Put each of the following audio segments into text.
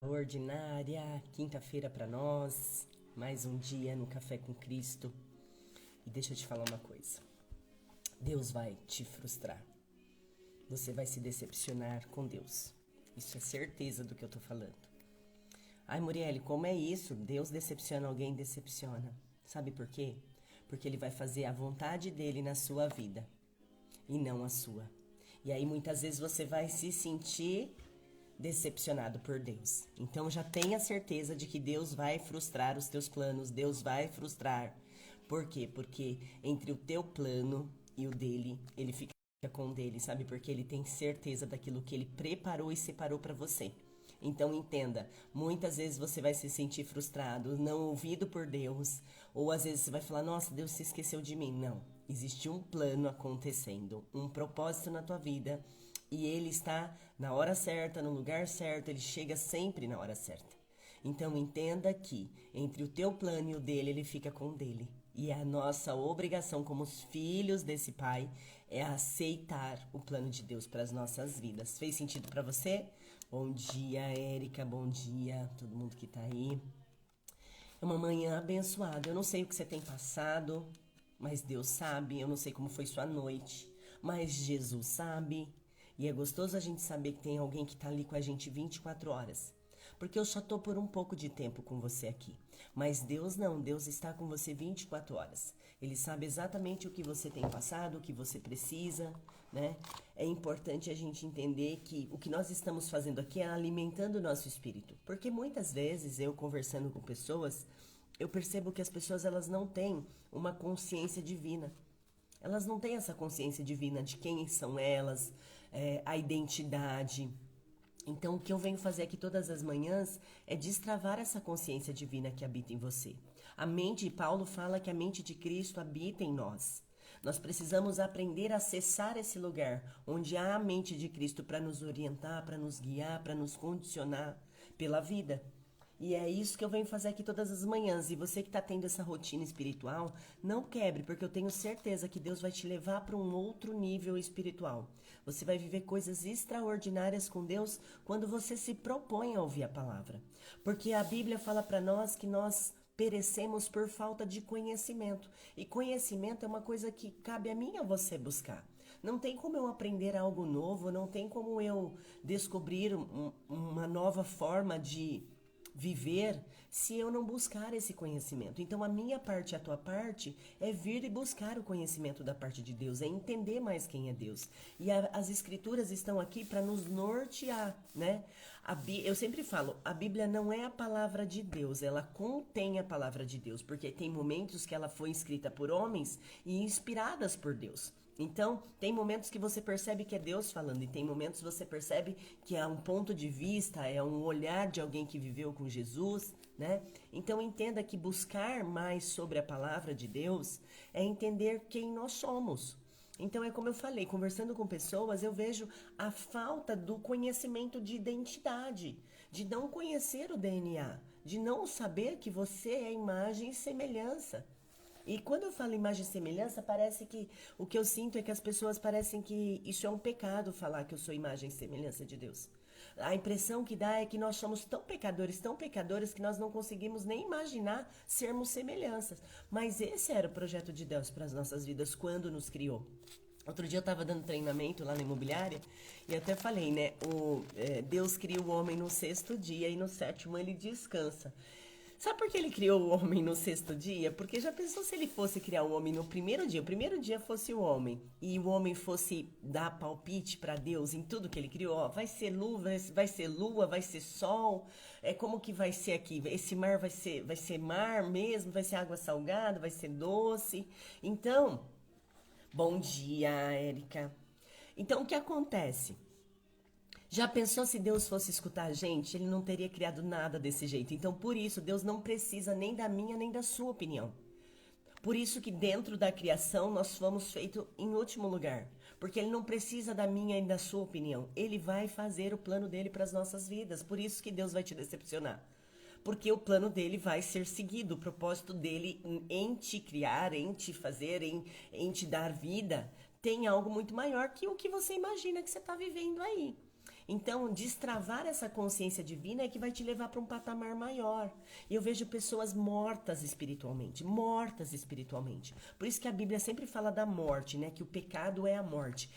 Ordinária, quinta-feira para nós, mais um dia no Café com Cristo. E deixa eu te falar uma coisa: Deus vai te frustrar. Você vai se decepcionar com Deus. Isso é certeza do que eu tô falando. Ai, Muriele, como é isso? Deus decepciona alguém, decepciona. Sabe por quê? Porque Ele vai fazer a vontade dele na sua vida e não a sua. E aí muitas vezes você vai se sentir decepcionado por Deus. Então já tenha certeza de que Deus vai frustrar os teus planos, Deus vai frustrar. Por quê? Porque entre o teu plano e o dele, ele fica com o dele, sabe? Porque ele tem certeza daquilo que ele preparou e separou para você. Então entenda, muitas vezes você vai se sentir frustrado, não ouvido por Deus, ou às vezes você vai falar, nossa, Deus se esqueceu de mim. Não, existe um plano acontecendo, um propósito na tua vida, e ele está na hora certa, no lugar certo, ele chega sempre na hora certa. Então entenda que entre o teu plano e o dele, ele fica com o dele. E a nossa obrigação como os filhos desse pai é aceitar o plano de Deus para as nossas vidas. Fez sentido para você? Bom dia, Érica, bom dia, todo mundo que tá aí. É uma manhã abençoada. Eu não sei o que você tem passado, mas Deus sabe. Eu não sei como foi sua noite, mas Jesus sabe. E é gostoso a gente saber que tem alguém que tá ali com a gente 24 horas. Porque eu só tô por um pouco de tempo com você aqui. Mas Deus não, Deus está com você 24 horas. Ele sabe exatamente o que você tem passado, o que você precisa, né? É importante a gente entender que o que nós estamos fazendo aqui é alimentando o nosso espírito. Porque muitas vezes eu conversando com pessoas, eu percebo que as pessoas elas não têm uma consciência divina. Elas não têm essa consciência divina de quem são elas, a identidade. Então, o que eu venho fazer aqui todas as manhãs é destravar essa consciência divina que habita em você. A mente, Paulo fala que a mente de Cristo habita em nós. Nós precisamos aprender a acessar esse lugar onde há a mente de Cristo para nos orientar, para nos guiar, para nos condicionar pela vida. E é isso que eu venho fazer aqui todas as manhãs. E você que está tendo essa rotina espiritual, não quebre, porque eu tenho certeza que Deus vai te levar para um outro nível espiritual. Você vai viver coisas extraordinárias com Deus quando você se propõe a ouvir a palavra. Porque a Bíblia fala para nós que nós perecemos por falta de conhecimento. E conhecimento é uma coisa que cabe a mim e a você buscar. Não tem como eu aprender algo novo, não tem como eu descobrir uma nova forma de viver se eu não buscar esse conhecimento. Então a minha parte e a tua parte é vir e buscar o conhecimento da parte de Deus, é entender mais quem é Deus. E as escrituras estão aqui para nos nortear, né? Eu sempre falo, a Bíblia não é a palavra de Deus, ela contém a palavra de Deus, porque tem momentos que ela foi escrita por homens e inspiradas por Deus. Então, tem momentos que você percebe que é Deus falando, e tem momentos que você percebe que é um ponto de vista, é um olhar de alguém que viveu com Jesus, né? Então, entenda que buscar mais sobre a palavra de Deus é entender quem nós somos. Então, é como eu falei, conversando com pessoas, eu vejo a falta do conhecimento de identidade, de não conhecer o DNA, de não saber que você é imagem e semelhança. E quando eu falo imagem e semelhança, parece que o que eu sinto é que as pessoas parecem que isso é um pecado falar que eu sou imagem e semelhança de Deus. A impressão que dá é que nós somos tão pecadores que nós não conseguimos nem imaginar sermos semelhanças. Mas esse era o projeto de Deus para as nossas vidas quando nos criou. Outro dia eu estava dando treinamento lá na imobiliária e até falei, né? Deus cria o homem no sexto dia e no sétimo ele descansa. Sabe por que ele criou o homem no sexto dia? Porque já pensou se ele fosse criar o homem no primeiro dia? O primeiro dia fosse o homem e o homem fosse dar palpite para Deus em tudo que ele criou. Ó, vai ser lua, vai ser sol. Como que vai ser aqui? Esse mar vai ser mar mesmo? Vai ser água salgada? Vai ser doce? Então, bom dia, Érica. Então, o que acontece? Já pensou se Deus fosse escutar a gente? Ele não teria criado nada desse jeito. Então, por isso, Deus não precisa nem da minha nem da sua opinião. Por isso que dentro da criação nós fomos feitos em último lugar. Porque ele não precisa da minha e da sua opinião. Ele vai fazer o plano dele para as nossas vidas. Por isso que Deus vai te decepcionar. Porque o plano dele vai ser seguido. O propósito dele em te criar, em te fazer, em te dar vida, tem algo muito maior que o que você imagina que você está vivendo aí. Então, destravar essa consciência divina é que vai te levar para um patamar maior. E eu vejo pessoas mortas espiritualmente, mortas espiritualmente. Por isso que a Bíblia sempre fala da morte, né? Que o pecado é a morte.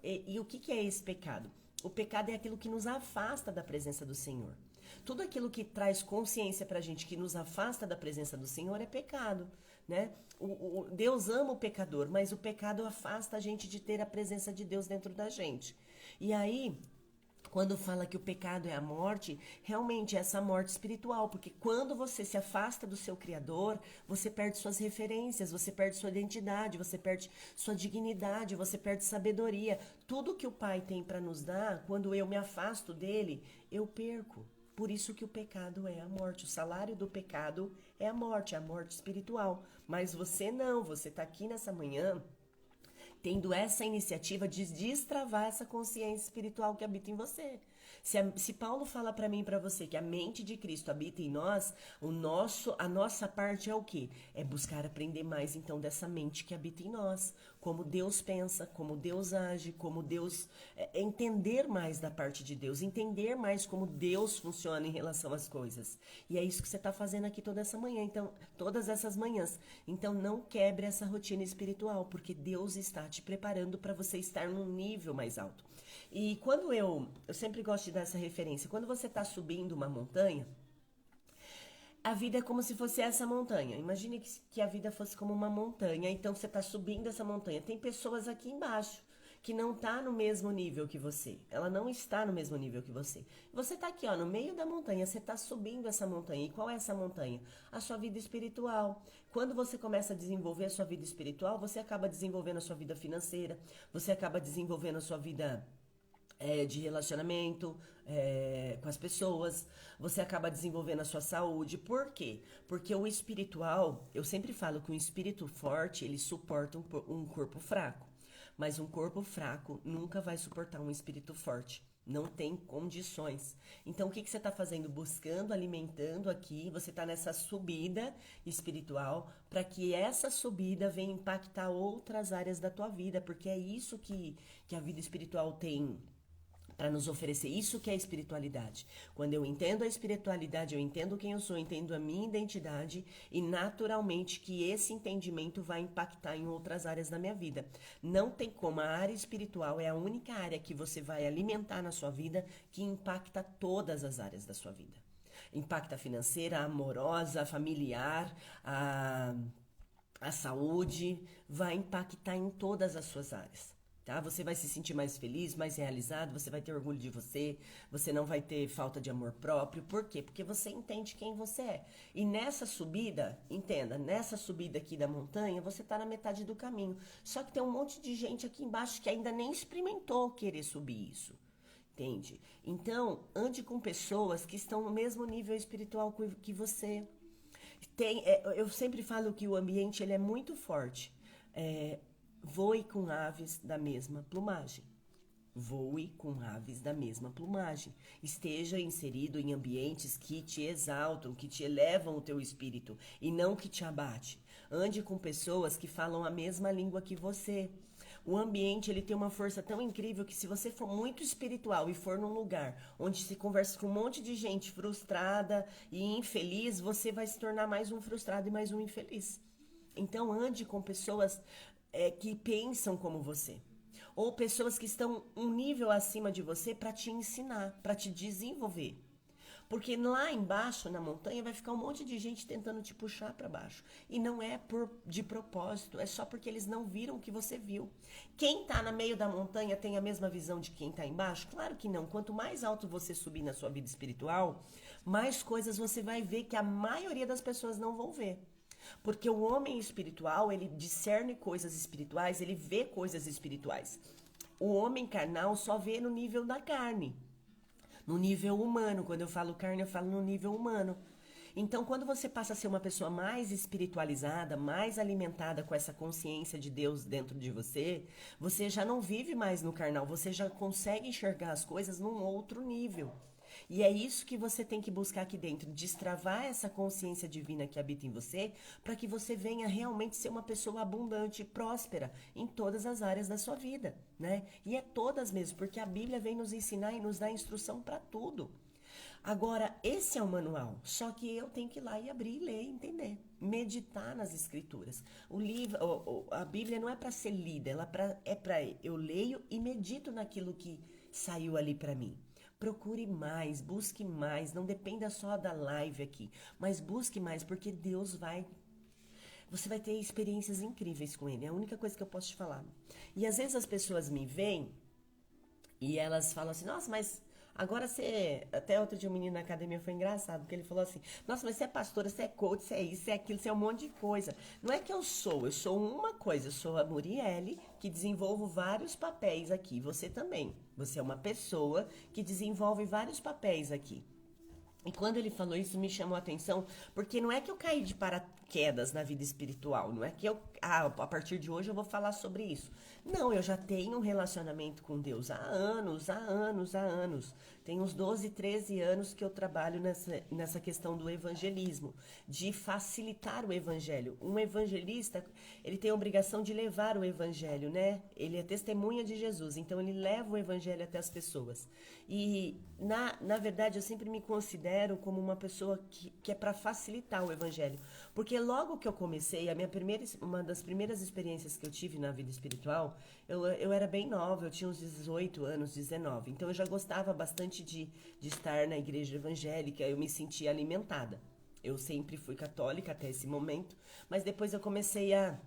E o que é esse pecado? O pecado é aquilo que nos afasta da presença do Senhor. Tudo aquilo que traz consciência pra gente, que nos afasta da presença do Senhor, é pecado, né? Deus ama o pecador, mas o pecado afasta a gente de ter a presença de Deus dentro da gente. E aí, quando fala que o pecado é a morte, realmente é essa morte espiritual, porque quando você se afasta do seu Criador, você perde suas referências, você perde sua identidade, você perde sua dignidade, você perde sabedoria. Tudo que o Pai tem para nos dar, quando eu me afasto dele, eu perco. Por isso que o pecado é a morte. O salário do pecado é a morte espiritual. Mas você não, você está aqui nessa manhã tendo essa iniciativa de destravar essa consciência espiritual que habita em você. Se Paulo fala para mim e para você que a mente de Cristo habita em nós, a nossa parte é o quê? É buscar aprender mais então dessa mente que habita em nós, como Deus pensa, como Deus age, como Deus entender mais da parte de Deus, entender mais como Deus funciona em relação às coisas. E é isso que você está fazendo aqui toda essa manhã, então, todas essas manhãs. Então não quebre essa rotina espiritual, porque Deus está te preparando para você estar num nível mais alto. E quando eu sempre gosto de dar essa referência, quando você está subindo uma montanha, a vida é como se fosse essa montanha. Imagine que a vida fosse como uma montanha, então você está subindo essa montanha. Tem pessoas aqui embaixo que não está no mesmo nível que você. Ela não está no mesmo nível que você. Você está aqui, ó, no meio da montanha, você está subindo essa montanha. E qual é essa montanha? A sua vida espiritual. Quando você começa a desenvolver a sua vida espiritual, você acaba desenvolvendo a sua vida financeira, você acaba desenvolvendo a sua vida de relacionamento com as pessoas, você acaba desenvolvendo a sua saúde. Por quê? Porque o espiritual, eu sempre falo que um espírito forte, ele suporta um corpo fraco, mas um corpo fraco nunca vai suportar um espírito forte. Não tem condições. Então, o que você está fazendo? Buscando, alimentando aqui, você está nessa subida espiritual, para que essa subida venha impactar outras áreas da tua vida, porque é isso que a vida espiritual tem para nos oferecer. Isso que é a espiritualidade. Quando eu entendo a espiritualidade, eu entendo quem eu sou, eu entendo a minha identidade e naturalmente que esse entendimento vai impactar em outras áreas da minha vida. Não tem como, a área espiritual é a única área que você vai alimentar na sua vida que impacta todas as áreas da sua vida. Impacta a financeira, a amorosa, a familiar, a saúde, vai impactar em todas as suas áreas. Tá? Você vai se sentir mais feliz, mais realizado, você vai ter orgulho de você, você não vai ter falta de amor próprio. Por quê? Porque você entende quem você é. E nessa subida, entenda, nessa subida aqui da montanha, você está na metade do caminho. Só que tem um monte de gente aqui embaixo que ainda nem experimentou querer subir isso. Entende? Então, ande com pessoas que estão no mesmo nível espiritual que você. Eu sempre falo que o ambiente ele é muito forte. Voe com aves da mesma plumagem. Voe com aves da mesma plumagem. Esteja inserido em ambientes que te exaltam, que te elevam o teu espírito e não que te abate. Ande com pessoas que falam a mesma língua que você. O ambiente ele tem uma força tão incrível que se você for muito espiritual e for num lugar onde se conversa com um monte de gente frustrada e infeliz, você vai se tornar mais um frustrado e mais um infeliz. Então ande com pessoas que pensam como você, ou pessoas que estão um nível acima de você para te ensinar, para te desenvolver. Porque lá embaixo na montanha vai ficar um monte de gente tentando te puxar para baixo. E não é de propósito, é só porque eles não viram o que você viu. Quem está no meio da montanha tem a mesma visão de quem está embaixo? Claro que não. Quanto mais alto você subir na sua vida espiritual, mais coisas você vai ver que a maioria das pessoas não vão ver. Porque o homem espiritual, ele discerne coisas espirituais, ele vê coisas espirituais. O homem carnal só vê no nível da carne, no nível humano. Quando eu falo carne, eu falo no nível humano. Então, quando você passa a ser uma pessoa mais espiritualizada, mais alimentada com essa consciência de Deus dentro de você, você já não vive mais no carnal, você já consegue enxergar as coisas num outro nível. E é isso que você tem que buscar aqui dentro, destravar essa consciência divina que habita em você, para que você venha realmente ser uma pessoa abundante e próspera em todas as áreas da sua vida, né? E é todas mesmo, porque a Bíblia vem nos ensinar e nos dar instrução para tudo. Agora, esse é o manual, só que eu tenho que ir lá e abrir, ler e entender, meditar nas escrituras. O livro, a Bíblia não é para ser lida, é para eu leio e medito naquilo que saiu ali para mim. Procure mais, busque mais, não dependa só da live aqui, mas busque mais, porque você vai ter experiências incríveis com ele, é a única coisa que eu posso te falar. E às vezes as pessoas me veem e elas falam assim, nossa, mas agora você... Até outro dia um menino na academia foi engraçado, porque ele falou assim, nossa, mas você é pastora, você é coach, você é isso, você é aquilo, você é um monte de coisa. Não é que eu sou uma coisa, eu sou a Muriele, que desenvolvo vários papéis aqui, você também. Você é uma pessoa que desenvolve vários papéis aqui. E quando ele falou isso, me chamou a atenção, porque não é que eu caí de paraquedas na vida espiritual, não é que a partir de hoje eu vou falar sobre isso. Não, eu já tenho um relacionamento com Deus há anos, há anos, há anos. Tem uns 12, 13 anos que eu trabalho nessa questão do evangelismo, de facilitar o evangelho. Um evangelista, ele tem a obrigação de levar o evangelho, né? Ele é testemunha de Jesus, então ele leva o evangelho até as pessoas. E, na verdade, eu sempre me considero como uma pessoa que é para facilitar o evangelho. Porque logo que eu comecei, uma das primeiras experiências que eu tive na vida espiritual, eu era bem nova, eu tinha uns 18 anos, 19. Então eu já gostava bastante de estar na igreja evangélica, eu me sentia alimentada. Eu sempre fui católica até esse momento, mas depois eu comecei a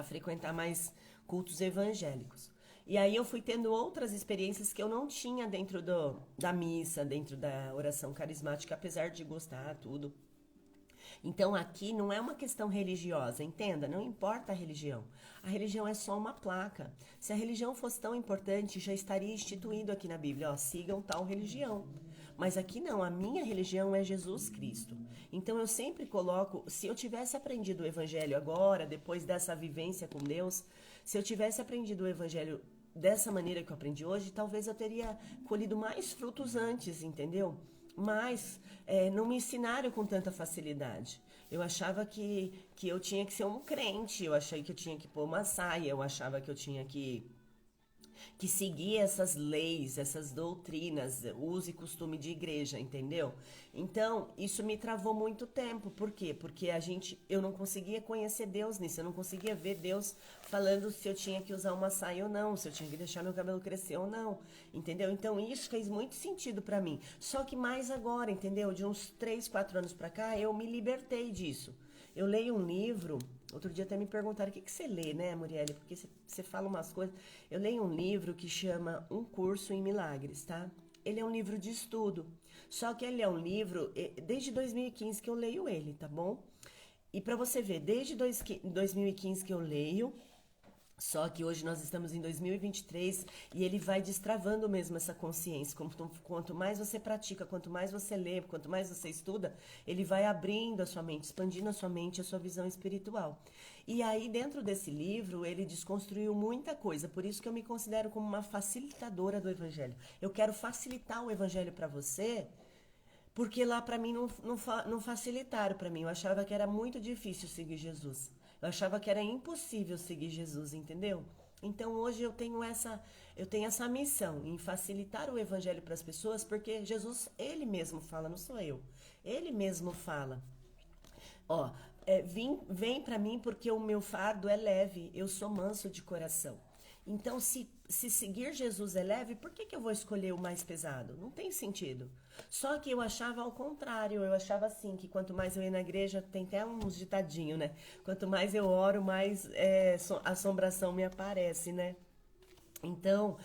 frequentar mais cultos evangélicos. E aí eu fui tendo outras experiências que eu não tinha dentro da missa, dentro da oração carismática, apesar de gostar, tudo. Então aqui não é uma questão religiosa, entenda, não importa a religião. A religião é só uma placa. Se a religião fosse tão importante, já estaria instituído aqui na Bíblia, ó, sigam tal religião. Mas aqui não, a minha religião é Jesus Cristo. Então eu sempre coloco, se eu tivesse aprendido o evangelho agora, depois dessa vivência com Deus, se eu tivesse aprendido o evangelho dessa maneira que eu aprendi hoje, talvez eu teria colhido mais frutos antes, entendeu? Mas não me ensinaram com tanta facilidade. Eu achava que eu tinha que ser um crente, eu achei que eu tinha que pôr uma saia, eu achava que eu tinha que seguir essas leis, essas doutrinas, uso e costume de igreja, entendeu? Então, isso me travou muito tempo. Por quê? Porque eu não conseguia conhecer Deus nisso, eu não conseguia ver Deus falando se eu tinha que usar uma saia ou não, se eu tinha que deixar meu cabelo crescer ou não, entendeu? Então, isso fez muito sentido pra mim. Só que mais agora, entendeu? De uns 3, 4 anos pra cá, eu me libertei disso. Eu leio um livro, outro dia até me perguntaram, o que você lê, né, Muriele? Porque você fala umas coisas. Eu leio um livro que chama Um Curso em Milagres, tá? Ele é um livro de estudo. Só que ele é um livro, desde 2015 que eu leio ele, tá bom? E pra você ver, desde 2015 que eu leio, só que hoje nós estamos em 2023 e ele vai destravando mesmo essa consciência. Quanto mais você pratica, quanto mais você lê, quanto mais você estuda, ele vai abrindo a sua mente, expandindo a sua mente, a sua visão espiritual. E aí, dentro desse livro, ele desconstruiu muita coisa. Por isso que eu me considero como uma facilitadora do evangelho. Eu quero facilitar o evangelho para você, porque lá para mim não facilitaram para mim. Eu achava que era muito difícil seguir Jesus. Eu achava que era impossível seguir Jesus, entendeu? Então hoje eu tenho essa missão em facilitar o evangelho para as pessoas, porque Jesus, ele mesmo fala, não sou eu. Ele mesmo fala. Ó, vem para mim porque o meu fardo é leve, eu sou manso de coração. Então, se seguir Jesus é leve, por que eu vou escolher o mais pesado? Não tem sentido. Só que eu achava ao contrário, eu achava assim, que quanto mais eu ia na igreja, tem até uns ditadinhos, né? Quanto mais eu oro, mais assombração me aparece, né? Então,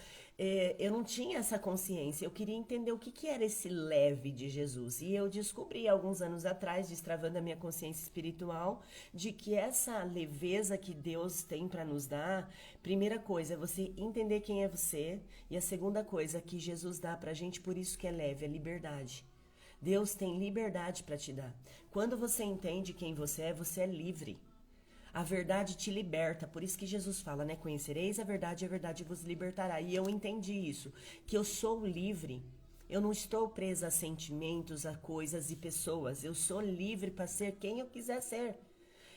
eu não tinha essa consciência, eu queria entender o que era esse leve de Jesus. E eu descobri alguns anos atrás, destravando a minha consciência espiritual, de que essa leveza que Deus tem para nos dar, primeira coisa é você entender quem é você, e a segunda coisa que Jesus dá pra gente, por isso que é leve, é liberdade. Deus tem liberdade para te dar. Quando você entende quem você é livre. A verdade te liberta, por isso que Jesus fala, né? Conhecereis a verdade e a verdade vos libertará. E eu entendi isso, que eu sou livre. Eu não estou presa a sentimentos, a coisas e pessoas. Eu sou livre para ser quem eu quiser ser.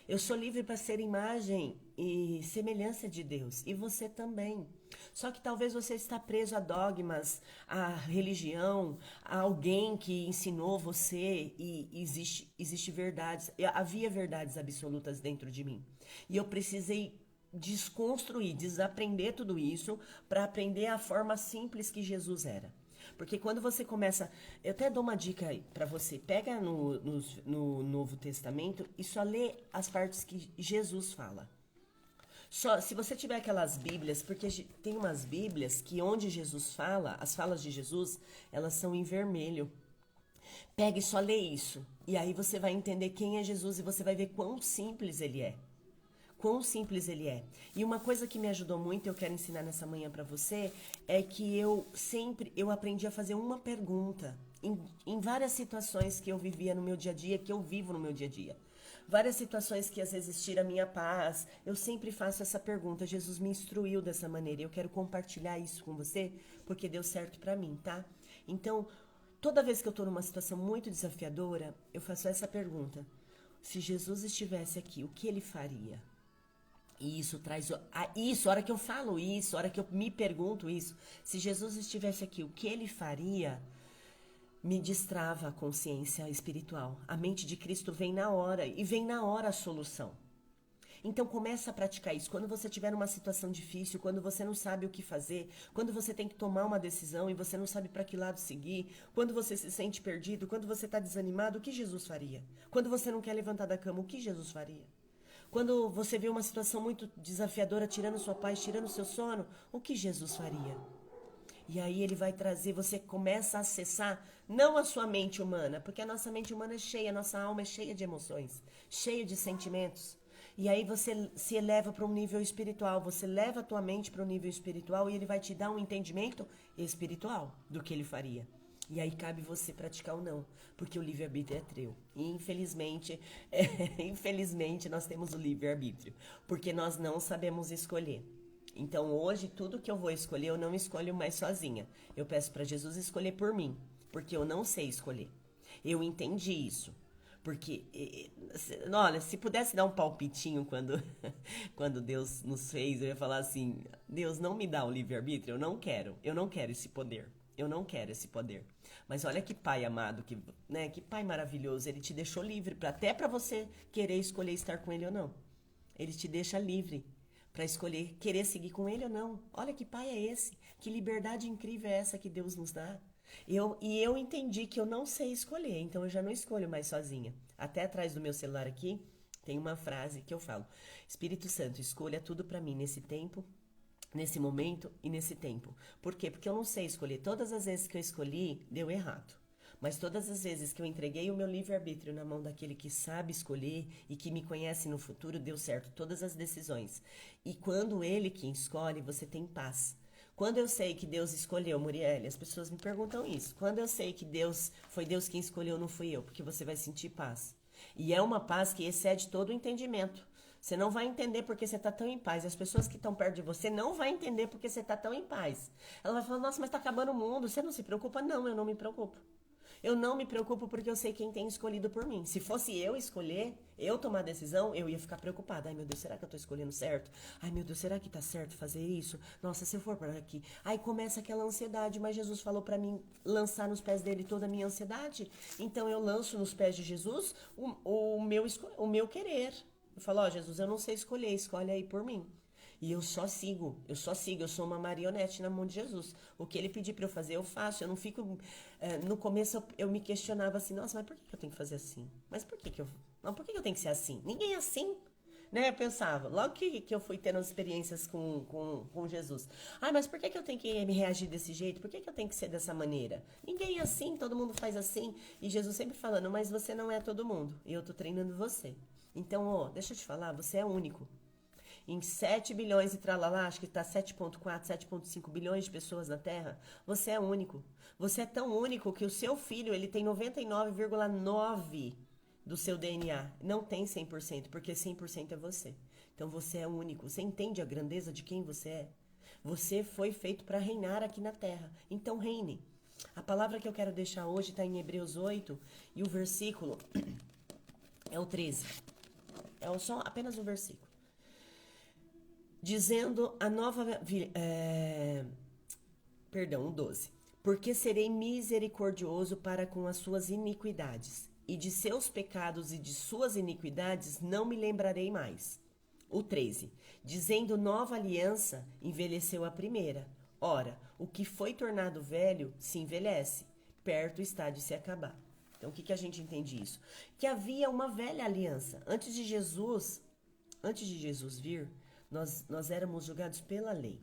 Eu sou livre para ser imagem e semelhança de Deus. E você também. Só que talvez você está preso a dogmas, a religião, a alguém que ensinou você e existe verdades. Havia verdades absolutas dentro de mim. E eu precisei desconstruir, desaprender tudo isso para aprender a forma simples que Jesus era. Porque quando você começa. Eu até dou uma dica aí pra você. Pega no Novo Testamento e só lê as partes que Jesus fala. Só, se você tiver aquelas Bíblias, porque tem umas Bíblias que onde Jesus fala, as falas de Jesus, elas são em vermelho. Pega e só lê isso. E aí você vai entender quem é Jesus e você vai ver quão simples ele é. Quão simples ele é. E uma coisa que me ajudou muito, eu quero ensinar nessa manhã pra você, é que eu aprendi a fazer uma pergunta em várias situações que eu vivia no meu dia a dia, que eu vivo no meu dia a dia. Várias situações que às vezes tira a minha paz, eu sempre faço essa pergunta. Jesus me instruiu dessa maneira e eu quero compartilhar isso com você, porque deu certo pra mim, tá? Então, toda vez que eu tô numa situação muito desafiadora, eu faço essa pergunta. Se Jesus estivesse aqui, o que ele faria? E isso traz a hora que eu falo isso, a hora que eu me pergunto isso, se Jesus estivesse aqui, o que ele faria? Me destrava a consciência espiritual. A mente de Cristo vem na hora e vem na hora a solução. Então começa a praticar isso. Quando você estiver numa situação difícil, quando você não sabe o que fazer, quando você tem que tomar uma decisão e você não sabe para que lado seguir, quando você se sente perdido, quando você está desanimado, o que Jesus faria? Quando você não quer levantar da cama, o que Jesus faria? Quando você vê uma situação muito desafiadora, tirando sua paz, tirando seu sono, o que Jesus faria? E aí ele vai trazer, você começa a acessar, não a sua mente humana, porque a nossa mente humana é cheia, a nossa alma é cheia de emoções, cheia de sentimentos. E aí você se eleva para um nível espiritual, você leva a tua mente para um nível espiritual e ele vai te dar um entendimento espiritual do que ele faria. E aí cabe você praticar ou não, porque o livre-arbítrio é teu. E infelizmente, infelizmente nós temos o livre-arbítrio, porque nós não sabemos escolher. Então hoje tudo que eu vou escolher eu não escolho mais sozinha. Eu peço para Jesus escolher por mim, porque eu não sei escolher. Eu entendi isso. Porque, olha, se pudesse dar um palpitinho quando, quando Deus nos fez, eu ia falar assim, Deus não me dá o livre-arbítrio, eu não quero esse poder. Eu não quero esse poder. Mas olha que pai amado, que pai maravilhoso. Ele te deixou livre, até para você querer escolher estar com ele ou não. Ele te deixa livre para escolher querer seguir com ele ou não. Olha que pai é esse. Que liberdade incrível é essa que Deus nos dá. Eu entendi que eu não sei escolher, então eu já não escolho mais sozinha. Até atrás do meu celular aqui tem uma frase que eu falo: Espírito Santo, escolha tudo para mim nesse tempo, nesse momento e nesse tempo. Por quê? Porque eu não sei escolher. Todas as vezes que eu escolhi, deu errado. Mas todas as vezes que eu entreguei o meu livre-arbítrio na mão daquele que sabe escolher e que me conhece no futuro, deu certo todas as decisões. E quando ele que escolhe, você tem paz. Quando eu sei que Deus escolheu, Murielle, as pessoas me perguntam isso. Quando eu sei que foi Deus quem escolheu, não fui eu, porque você vai sentir paz. E é uma paz que excede todo o entendimento. Você não vai entender porque você está tão em paz. As pessoas que estão perto de você não vão entender porque você está tão em paz. Ela vai falar, nossa, mas está acabando o mundo. Você não se preocupa? Não, eu não me preocupo. Eu não me preocupo porque eu sei quem tem escolhido por mim. Se fosse eu escolher, eu tomar a decisão, eu ia ficar preocupada. Ai, meu Deus, será que eu tô escolhendo certo? Ai, meu Deus, será que tá certo fazer isso? Nossa, se eu for para aqui. Aí começa aquela ansiedade, mas Jesus falou para mim lançar nos pés dele toda a minha ansiedade. Então eu lanço nos pés de Jesus o meu querer. Eu falo, ó, Jesus, eu não sei escolher, escolhe aí por mim. E eu sigo, eu sou uma marionete na mão de Jesus. O que ele pedir para eu fazer, eu faço. Eu não fico. No começo eu me questionava assim, nossa, mas por que eu tenho que fazer assim? Mas por que eu. Não, por que eu tenho que ser assim? Ninguém é assim. Né? Eu pensava, logo que eu fui tendo as experiências com Jesus. Ai, mas por que eu tenho que me reagir desse jeito? Por que eu tenho que ser dessa maneira? Ninguém é assim, todo mundo faz assim. E Jesus sempre falando, mas você não é todo mundo. E eu tô treinando você. Então, ó, deixa eu te falar, você é único. Em 7 bilhões e tralalá, acho que está 7,4, 7,5 bilhões de pessoas na Terra, você é único. Você é tão único que o seu filho, ele tem 99,9% do seu DNA. Não tem 100%, porque 100% é você. Então você é único. Você entende a grandeza de quem você é? Você foi feito para reinar aqui na Terra. Então reine. A palavra que eu quero deixar hoje está em Hebreus 8 e o versículo é o 13. É só apenas um versículo. Dizendo a nova... Perdão, o 12. Porque serei misericordioso para com as suas iniquidades, e de seus pecados e de suas iniquidades não me lembrarei mais. O 13. Dizendo nova aliança, envelheceu a primeira. Ora, o que foi tornado velho se envelhece, perto está de se acabar. Então, o que a gente entende isso? Que havia uma velha aliança. Antes de Jesus vir, nós éramos julgados pela lei.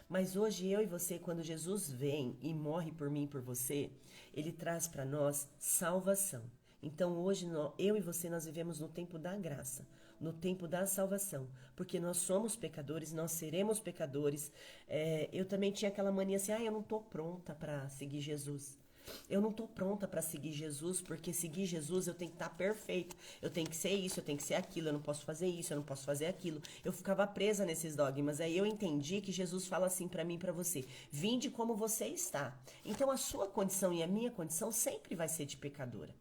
Mas hoje eu e você, quando Jesus vem e morre por mim e por você, ele traz para nós salvação. Então hoje eu e você nós vivemos no tempo da graça, no tempo da salvação, porque nós somos pecadores, nós seremos pecadores. Eu também tinha aquela mania assim, eu não estou pronta para seguir Jesus. Eu não estou pronta para seguir Jesus, porque seguir Jesus eu tenho que estar perfeita. Eu tenho que ser isso, eu tenho que ser aquilo, eu não posso fazer isso, eu não posso fazer aquilo. Eu ficava presa nesses dogmas. Aí eu entendi que Jesus fala assim para mim e para você: vinde como você está. Então a sua condição e a minha condição sempre vai ser de pecadora.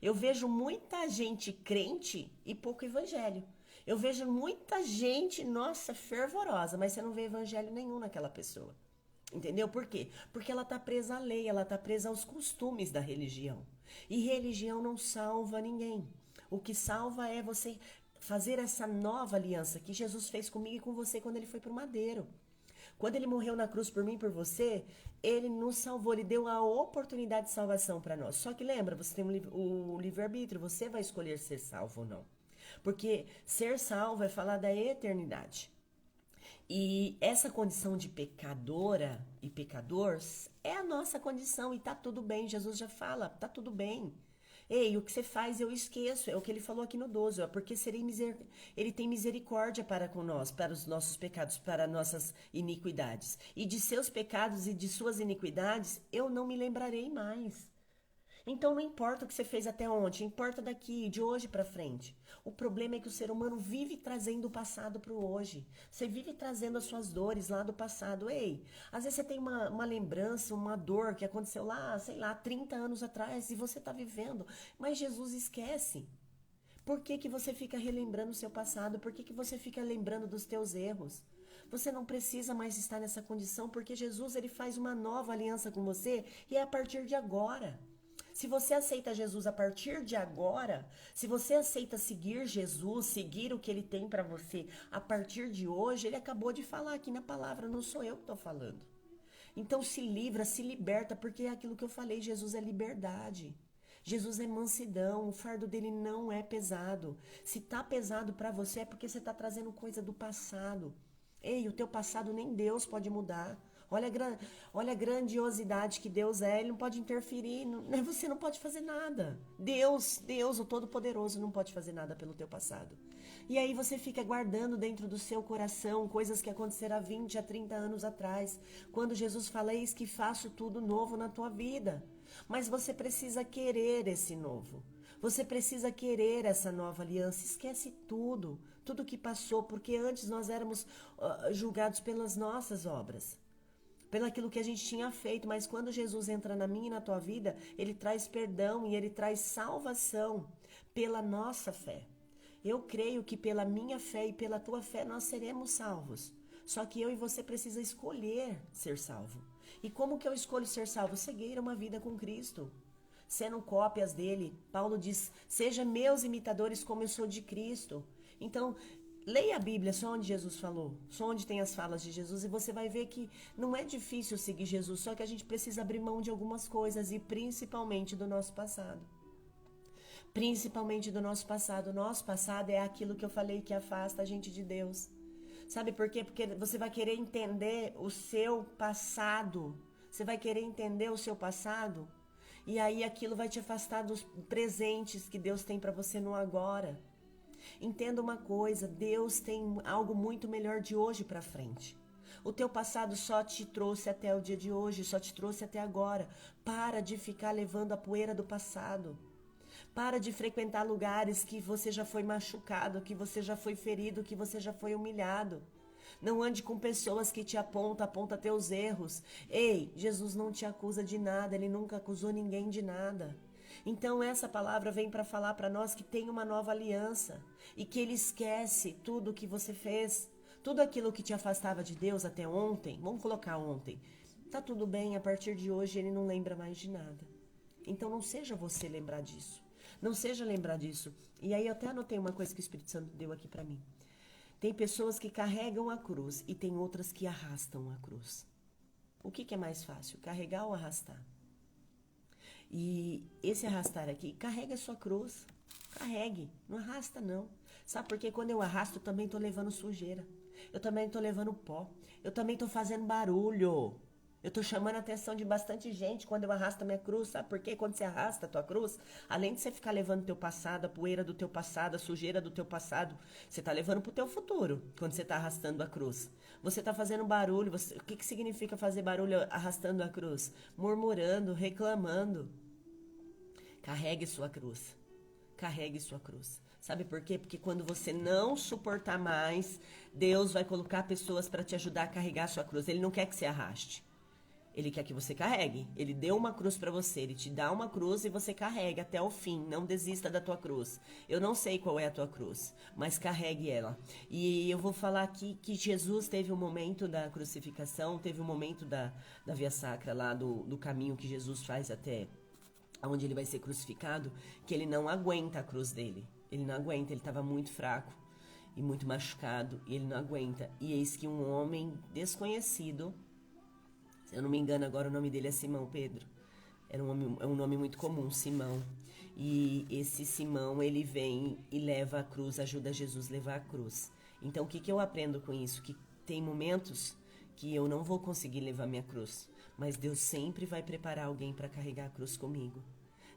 Eu vejo muita gente crente e pouco evangelho. Eu vejo muita gente, nossa, fervorosa, mas você não vê evangelho nenhum naquela pessoa. Entendeu? Por quê? Porque ela está presa à lei, ela está presa aos costumes da religião. E religião não salva ninguém. O que salva é você fazer essa nova aliança que Jesus fez comigo e com você quando ele foi para o madeiro. Quando ele morreu na cruz por mim e por você, ele nos salvou, ele deu a oportunidade de salvação para nós. Só que lembra, você tem o livre-arbítrio, você vai escolher ser salvo ou não. Porque ser salvo é falar da eternidade. E essa condição de pecadora e pecador é a nossa condição e tá tudo bem. Jesus já fala, tá tudo bem. Ei, o que você faz eu esqueço, é o que ele falou aqui no 12, porque ele tem misericórdia para com nós, para os nossos pecados, para nossas iniquidades. E de seus pecados e de suas iniquidades eu não me lembrarei mais. Então não importa o que você fez até ontem, importa daqui, de hoje para frente. O problema é que o ser humano vive trazendo o passado para o hoje. Você vive trazendo as suas dores lá do passado. Ei, às vezes você tem uma lembrança, uma dor que aconteceu lá, sei lá, 30 anos atrás e você está vivendo. Mas Jesus esquece. Por que você fica relembrando o seu passado? Por que você fica lembrando dos teus erros? Você não precisa mais estar nessa condição porque Jesus ele faz uma nova aliança com você e é a partir de agora. Se você aceita Jesus a partir de agora, se você aceita seguir Jesus, seguir o que ele tem para você a partir de hoje, ele acabou de falar aqui na palavra, não sou eu que estou falando. Então se livra, se liberta, porque é aquilo que eu falei, Jesus é liberdade. Jesus é mansidão, o fardo dele não é pesado. Se tá pesado para você é porque você tá trazendo coisa do passado. Ei, o teu passado nem Deus pode mudar. Olha a grandiosidade que Deus é, ele não pode interferir, você não pode fazer nada. Deus, o Todo-Poderoso, não pode fazer nada pelo teu passado. E aí você fica guardando dentro do seu coração coisas que aconteceram há 20, há 30 anos atrás, quando Jesus fala, eis que faço tudo novo na tua vida. Mas você precisa querer esse novo. Você precisa querer essa nova aliança. Esquece tudo que passou, porque antes nós éramos julgados pelas nossas obras, pelo aquilo que a gente tinha feito, mas quando Jesus entra na minha e na tua vida, ele traz perdão e ele traz salvação pela nossa fé. Eu creio que pela minha fé e pela tua fé nós seremos salvos. Só que eu e você precisa escolher ser salvo. E como que eu escolho ser salvo? Seguir uma vida com Cristo, sendo cópias dele. Paulo diz, seja meus imitadores como eu sou de Cristo. Então, leia a Bíblia, só onde Jesus falou, só onde tem as falas de Jesus, e você vai ver que não é difícil seguir Jesus, só que a gente precisa abrir mão de algumas coisas, e principalmente do nosso passado. Principalmente do nosso passado. O nosso passado é aquilo que eu falei que afasta a gente de Deus. Sabe por quê? Porque você vai querer entender o seu passado. Você vai querer entender o seu passado, e aí aquilo vai te afastar dos presentes que Deus tem para você no agora. Entenda uma coisa, Deus tem algo muito melhor de hoje para frente. O teu passado só te trouxe até o dia de hoje, só te trouxe até agora. Para de ficar levando a poeira do passado. Para de frequentar lugares que você já foi machucado, que você já foi ferido, que você já foi humilhado. Não ande com pessoas que te aponta teus erros. Ei, Jesus não te acusa de nada, ele nunca acusou ninguém de nada. Então essa palavra vem para falar para nós que tem uma nova aliança e que ele esquece tudo o que você fez, tudo aquilo que te afastava de Deus até ontem. Vamos colocar ontem. Tá tudo bem, a partir de hoje ele não lembra mais de nada. Então não seja você lembrar disso. Não seja lembrar disso. E aí eu até anotei uma coisa que o Espírito Santo deu aqui para mim. Tem pessoas que carregam a cruz e tem outras que arrastam a cruz. O que é mais fácil, carregar ou arrastar? E esse arrastar aqui, carregue a sua cruz. Carregue, não arrasta não. Sabe por quê? Quando eu arrasto, eu também tô levando sujeira. Eu também tô levando pó. Eu também tô fazendo barulho. Eu tô chamando a atenção de bastante gente quando eu arrasto a minha cruz. Sabe por quê? Quando você arrasta a tua cruz, além de você ficar levando o teu passado, a poeira do teu passado, a sujeira do teu passado, você tá levando pro teu futuro quando você tá arrastando a cruz. Você tá fazendo barulho. O que significa fazer barulho arrastando a cruz? Murmurando, reclamando. Carregue sua cruz. Carregue sua cruz. Sabe por quê? Porque quando você não suportar mais, Deus vai colocar pessoas para te ajudar a carregar a sua cruz. Ele não quer que você arraste. Ele quer que você carregue. Ele deu uma cruz para você. Ele te dá uma cruz e você carrega até o fim. Não desista da tua cruz. Eu não sei qual é a tua cruz, mas carregue ela. E eu vou falar aqui que Jesus teve um momento da crucificação, teve um momento da via sacra lá, do caminho que Jesus faz até onde ele vai ser crucificado, que ele não aguenta a cruz dele. Ele não aguenta, ele estava muito fraco e muito machucado, e ele não aguenta. E eis que um homem desconhecido, se eu não me engano agora o nome dele é Simão Pedro, é um nome muito comum, Simão. E esse Simão, ele vem e leva a cruz, ajuda Jesus a levar a cruz. Então o que eu aprendo com isso? Que tem momentos que eu não vou conseguir levar minha cruz, mas Deus sempre vai preparar alguém para carregar a cruz comigo.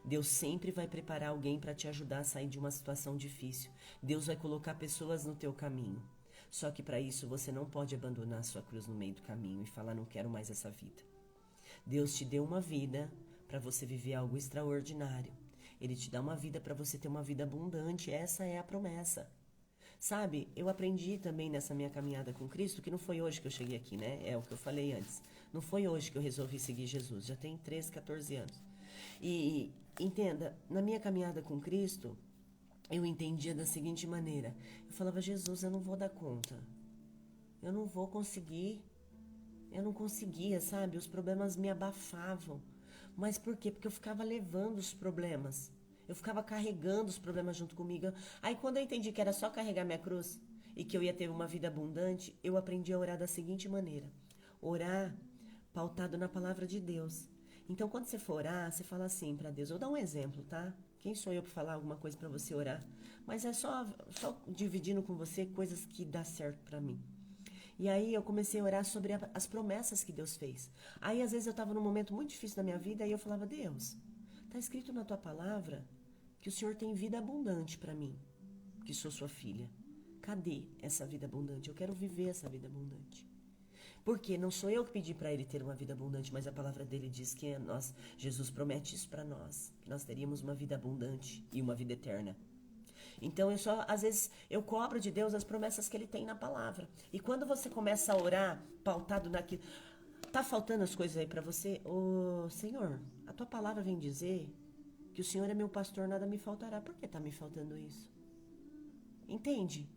Deus sempre vai preparar alguém para te ajudar a sair de uma situação difícil. Deus vai colocar pessoas no teu caminho. Só que para isso você não pode abandonar a sua cruz no meio do caminho e falar, não quero mais essa vida. Deus te deu uma vida para você viver algo extraordinário. Ele te dá uma vida para você ter uma vida abundante. Essa é a promessa. Sabe, eu aprendi também nessa minha caminhada com Cristo, que não foi hoje que eu cheguei aqui, né? É o que eu falei antes. Não foi hoje que eu resolvi seguir Jesus. Já tem 13, 14 anos. E entenda, na minha caminhada com Cristo, eu entendia da seguinte maneira. Eu falava, Jesus, eu não vou dar conta. Eu não vou conseguir. Eu não conseguia, sabe? Os problemas me abafavam. Mas por quê? Porque eu ficava levando os problemas. Eu ficava carregando os problemas junto comigo. Aí quando eu entendi que era só carregar minha cruz e que eu ia ter uma vida abundante, eu aprendi a orar da seguinte maneira. Orar pautado na palavra de Deus. Então quando você for orar, você fala assim para Deus. Eu vou dar um exemplo, tá? Quem sou eu para falar alguma coisa para você orar? Mas é só dividindo com você coisas que dá certo para mim. E aí eu comecei a orar sobre as promessas que Deus fez. Aí às vezes eu estava num momento muito difícil da minha vida e eu falava, Deus, tá escrito na tua palavra que o Senhor tem vida abundante para mim, que sou sua filha. Cadê essa vida abundante? Eu quero viver essa vida abundante. Porque não sou eu que pedi para ele ter uma vida abundante, mas a palavra dele diz que Jesus promete isso para nós, que nós teríamos uma vida abundante e uma vida eterna. Então às vezes eu cobro de Deus as promessas que ele tem na palavra. E quando você começa a orar pautado naquilo, tá faltando as coisas aí para você? Ô Senhor, a tua palavra vem dizer que o Senhor é meu pastor, nada me faltará. Por que tá me faltando isso? Entende?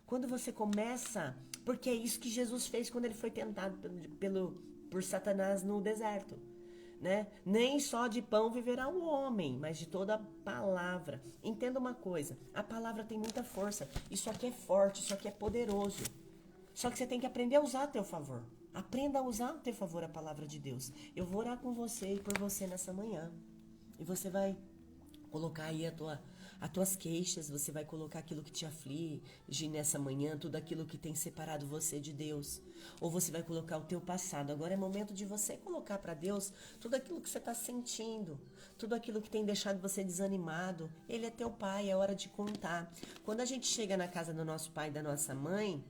Quando você começa, porque é isso que Jesus fez quando ele foi tentado por Satanás no deserto. Né? Nem só de pão viverá o homem, mas de toda a palavra. Entenda uma coisa, a palavra tem muita força. Isso aqui é forte, isso aqui é poderoso. Só que você tem que aprender a usar a teu favor. Aprenda a usar a teu favor a palavra de Deus. Eu vou orar com você e por você nessa manhã. E você vai colocar aí as tuas queixas, você vai colocar aquilo que te aflige nessa manhã, tudo aquilo que tem separado você de Deus. Ou você vai colocar o teu passado. Agora é momento de você colocar para Deus tudo aquilo que você está sentindo, tudo aquilo que tem deixado você desanimado. Ele é teu pai, é hora de contar. Quando a gente chega na casa do nosso pai e da nossa mãe,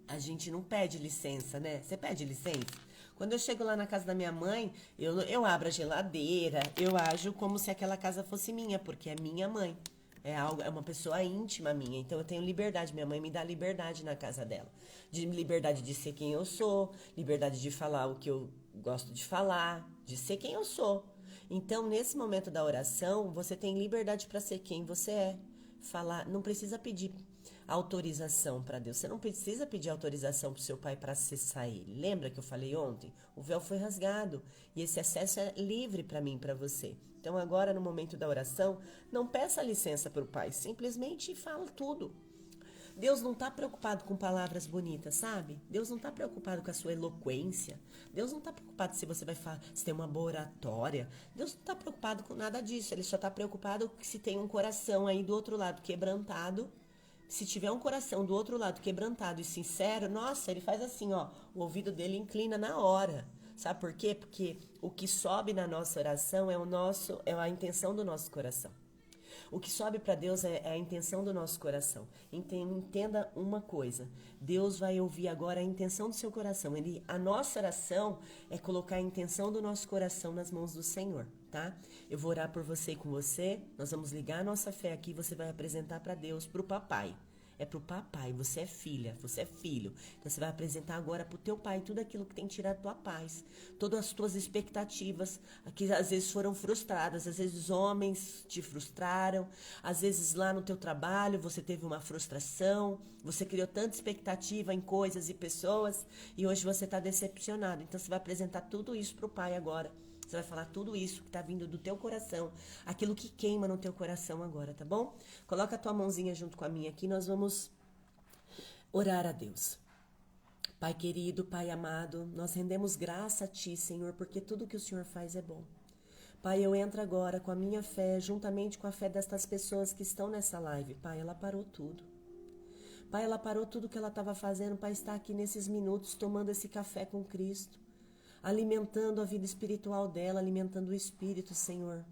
a gente não pede licença, né? Você pede licença? Quando eu chego lá na casa da minha mãe, eu abro a geladeira, eu ajo como se aquela casa fosse minha, porque é minha mãe. é uma pessoa íntima minha, então eu tenho liberdade, minha mãe me dá liberdade na casa dela, liberdade de ser quem eu sou, liberdade de falar o que eu gosto de falar, de ser quem eu sou. Então, nesse momento da oração, você tem liberdade para ser quem você é. Falar, não precisa pedir autorização para Deus. Você não precisa pedir autorização para o seu pai para acessar ele. Lembra que eu falei ontem? O véu foi rasgado e esse acesso é livre para mim e para você. Então, agora, no momento da oração, não peça licença para o pai. Simplesmente fala tudo. Deus não está preocupado com palavras bonitas, sabe? Deus não está preocupado com a sua eloquência. Deus não está preocupado se você vai falar, se tem uma boa oratória. Deus não está preocupado com nada disso. Ele só está preocupado se tem um coração aí do outro lado quebrantado. Se tiver um coração do outro lado quebrantado e sincero, nossa, ele faz assim, ó. O ouvido dele inclina na hora. Sabe por quê? Porque o que sobe na nossa oração é a intenção do nosso coração. O que sobe para Deus é a intenção do nosso coração. Entenda uma coisa. Deus vai ouvir agora a intenção do seu coração. A nossa oração é colocar a intenção do nosso coração nas mãos do Senhor, tá? Eu vou orar por você e com você. Nós vamos ligar a nossa fé aqui. Você vai apresentar para Deus, para o papai. É pro papai, você é filha, você é filho. Então você vai apresentar agora pro teu pai tudo aquilo que tem tirado tua paz, todas as tuas expectativas, que às vezes foram frustradas, às vezes homens te frustraram, às vezes lá no teu trabalho você teve uma frustração, você criou tanta expectativa em coisas e pessoas e hoje você está decepcionado. Então você vai apresentar tudo isso pro pai agora. Você vai falar tudo isso que está vindo do teu coração, aquilo que queima no teu coração agora, tá bom? Coloca a tua mãozinha junto com a minha aqui, nós vamos orar a Deus. Pai querido, Pai amado, nós rendemos graça a Ti, Senhor, porque tudo que o Senhor faz é bom. Pai, eu entro agora com a minha fé, juntamente com a fé destas pessoas que estão nessa live. Pai, ela parou tudo. Pai, ela parou tudo que ela estava fazendo para estar aqui nesses minutos tomando esse café com Cristo, alimentando a vida espiritual dela, alimentando o espírito, Senhor.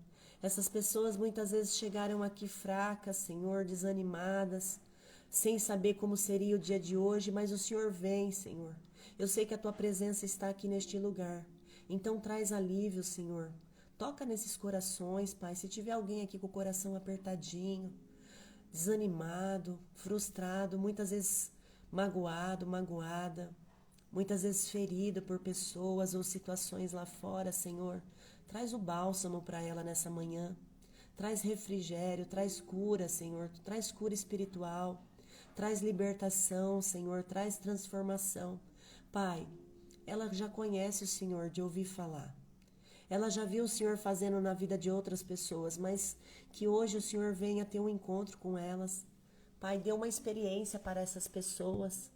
Essas pessoas muitas vezes chegaram aqui fracas, Senhor, desanimadas, sem saber como seria o dia de hoje, mas o Senhor vem, Senhor. Eu sei que a Tua presença está aqui neste lugar. Então traz alívio, Senhor. Toca nesses corações, Pai. Se tiver alguém aqui com o coração apertadinho, desanimado, frustrado, muitas vezes magoado, magoada, muitas vezes ferido por pessoas ou situações lá fora, Senhor, traz o bálsamo para ela nessa manhã, traz refrigério, traz cura, Senhor, traz cura espiritual, traz libertação, Senhor, traz transformação. Pai, ela já conhece o Senhor de ouvir falar, ela já viu o Senhor fazendo na vida de outras pessoas, mas que hoje o Senhor venha ter um encontro com elas. Pai, dê uma experiência para essas pessoas.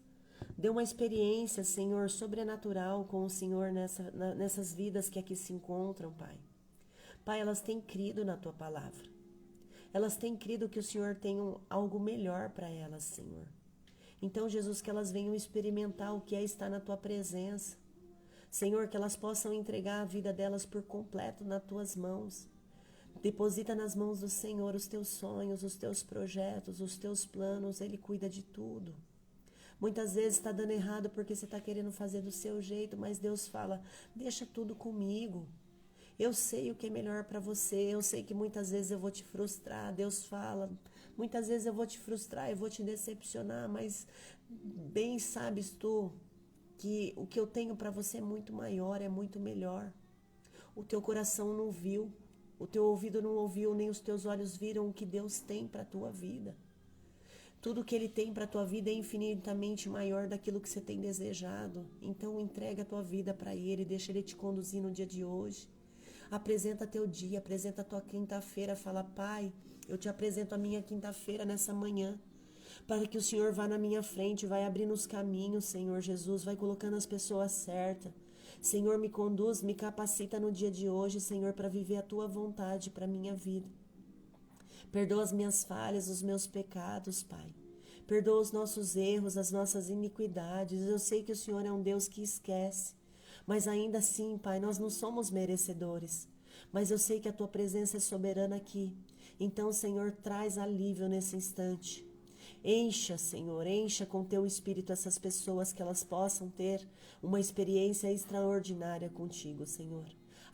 Dê uma experiência, Senhor, sobrenatural com o Senhor nessas vidas que aqui se encontram, Pai. Pai, elas têm crido na Tua palavra. Elas têm crido que o Senhor tem algo melhor para elas, Senhor. Então, Jesus, que elas venham experimentar o que é estar na Tua presença. Senhor, que elas possam entregar a vida delas por completo nas Tuas mãos. Deposita nas mãos do Senhor os Teus sonhos, os Teus projetos, os Teus planos. Ele cuida de tudo. Muitas vezes está dando errado porque você está querendo fazer do seu jeito, mas Deus fala, deixa tudo comigo. Eu sei o que é melhor para você, eu sei que muitas vezes eu vou te frustrar. Deus fala, muitas vezes eu vou te frustrar, eu vou te decepcionar, mas bem sabes tu que o que eu tenho para você é muito maior, é muito melhor. O teu coração não viu, o teu ouvido não ouviu, nem os teus olhos viram o que Deus tem para a tua vida. Tudo que Ele tem para a tua vida é infinitamente maior daquilo que você tem desejado. Então entrega a tua vida para Ele, deixa Ele te conduzir no dia de hoje. Apresenta teu dia, apresenta a tua quinta-feira, fala, Pai, eu te apresento a minha quinta-feira nessa manhã, para que o Senhor vá na minha frente, vai abrindo os caminhos, Senhor Jesus, vai colocando as pessoas certas. Senhor, me conduz, me capacita no dia de hoje, Senhor, para viver a tua vontade para a minha vida. Perdoa as minhas falhas, os meus pecados, Pai. Perdoa os nossos erros, as nossas iniquidades. Eu sei que o Senhor é um Deus que esquece. Mas ainda assim, Pai, nós não somos merecedores. Mas eu sei que a Tua presença é soberana aqui. Então, Senhor, traz alívio nesse instante. Encha, Senhor, encha com Teu Espírito essas pessoas, que elas possam ter uma experiência extraordinária contigo, Senhor.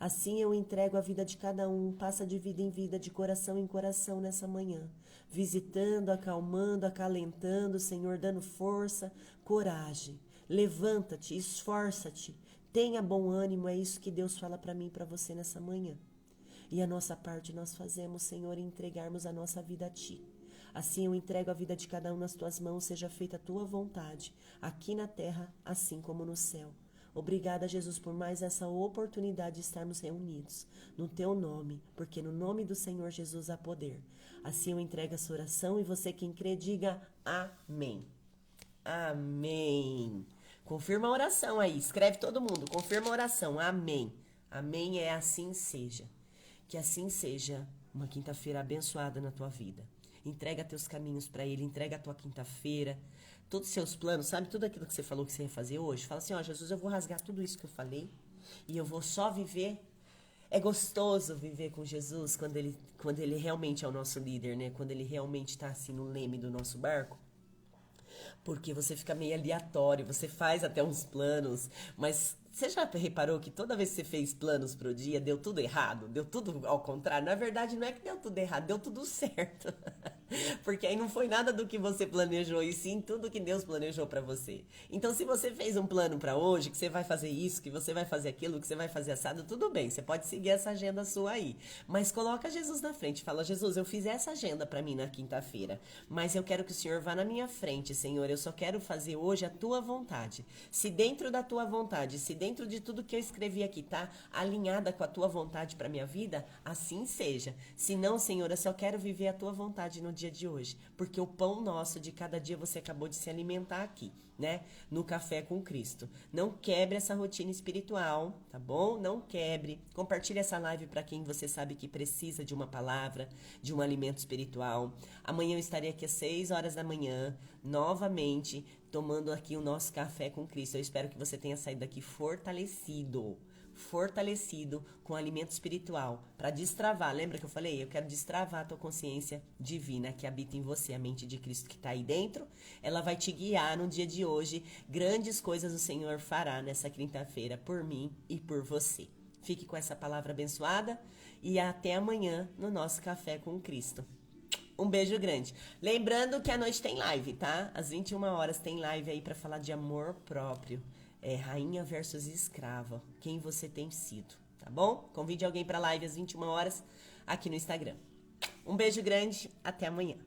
Assim eu entrego a vida de cada um, passa de vida em vida, de coração em coração nessa manhã, visitando, acalmando, acalentando, Senhor, dando força, coragem. Levanta-te, esforça-te, tenha bom ânimo, é isso que Deus fala para mim e para você nessa manhã. E a nossa parte nós fazemos, Senhor, entregarmos a nossa vida a Ti. Assim eu entrego a vida de cada um nas Tuas mãos, seja feita a Tua vontade, aqui na terra, assim como no céu. Obrigada, Jesus, por mais essa oportunidade de estarmos reunidos no Teu nome, porque no nome do Senhor Jesus há poder. Assim eu entrego essa oração e você quem crê, diga amém. Amém. Confirma a oração aí, escreve todo mundo, confirma a oração, amém. Amém é assim seja. Que assim seja uma quinta-feira abençoada na tua vida. Entrega teus caminhos para Ele, entrega a tua quinta-feira, todos os seus planos, sabe? Tudo aquilo que você falou que você ia fazer hoje. Fala assim, ó, Jesus, eu vou rasgar tudo isso que eu falei e eu vou só viver. É gostoso viver com Jesus quando ele realmente é o nosso líder, né? Quando Ele realmente está assim no leme do nosso barco. Porque você fica meio aleatório, você faz até uns planos, mas você já reparou que toda vez que você fez planos pro dia, deu tudo errado? Deu tudo ao contrário? Na verdade, não é que deu tudo errado, deu tudo certo. Porque aí não foi nada do que você planejou, e sim tudo que Deus planejou pra você. Então, se você fez um plano pra hoje, que você vai fazer isso, que você vai fazer aquilo, que você vai fazer assado, tudo bem, você pode seguir essa agenda sua aí. Mas coloca Jesus na frente, fala, Jesus, eu fiz essa agenda pra mim na quinta-feira, mas eu quero que o Senhor vá na minha frente, Senhor, eu só quero fazer hoje a tua vontade. Se dentro da tua vontade, se dentro de tudo que eu escrevi aqui tá alinhada com a tua vontade para minha vida, assim seja. Se não, Senhor, eu só quero viver a tua vontade no dia de hoje, porque o pão nosso de cada dia você acabou de se alimentar aqui, né? No Café com Cristo. Não quebre essa rotina espiritual, tá bom? Não quebre. Compartilhe essa live para quem você sabe que precisa de uma palavra, de um alimento espiritual. Amanhã eu estarei aqui às 6 horas da manhã, novamente, tomando aqui o nosso Café com Cristo. Eu espero que você tenha saído daqui fortalecido com alimento espiritual, para destravar. Lembra que eu falei? Eu quero destravar a tua consciência divina que habita em você, a mente de Cristo que está aí dentro. Ela vai te guiar no dia de hoje. Grandes coisas o Senhor fará nessa quinta-feira por mim e por você. Fique com essa palavra abençoada e até amanhã no nosso Café com Cristo. Um beijo grande. Lembrando que à noite tem live, tá? Às 21 horas tem live aí para falar de amor próprio. Rainha versus escrava. Quem você tem sido, tá bom? Convide alguém para live às 21 horas aqui no Instagram. Um beijo grande. Até amanhã.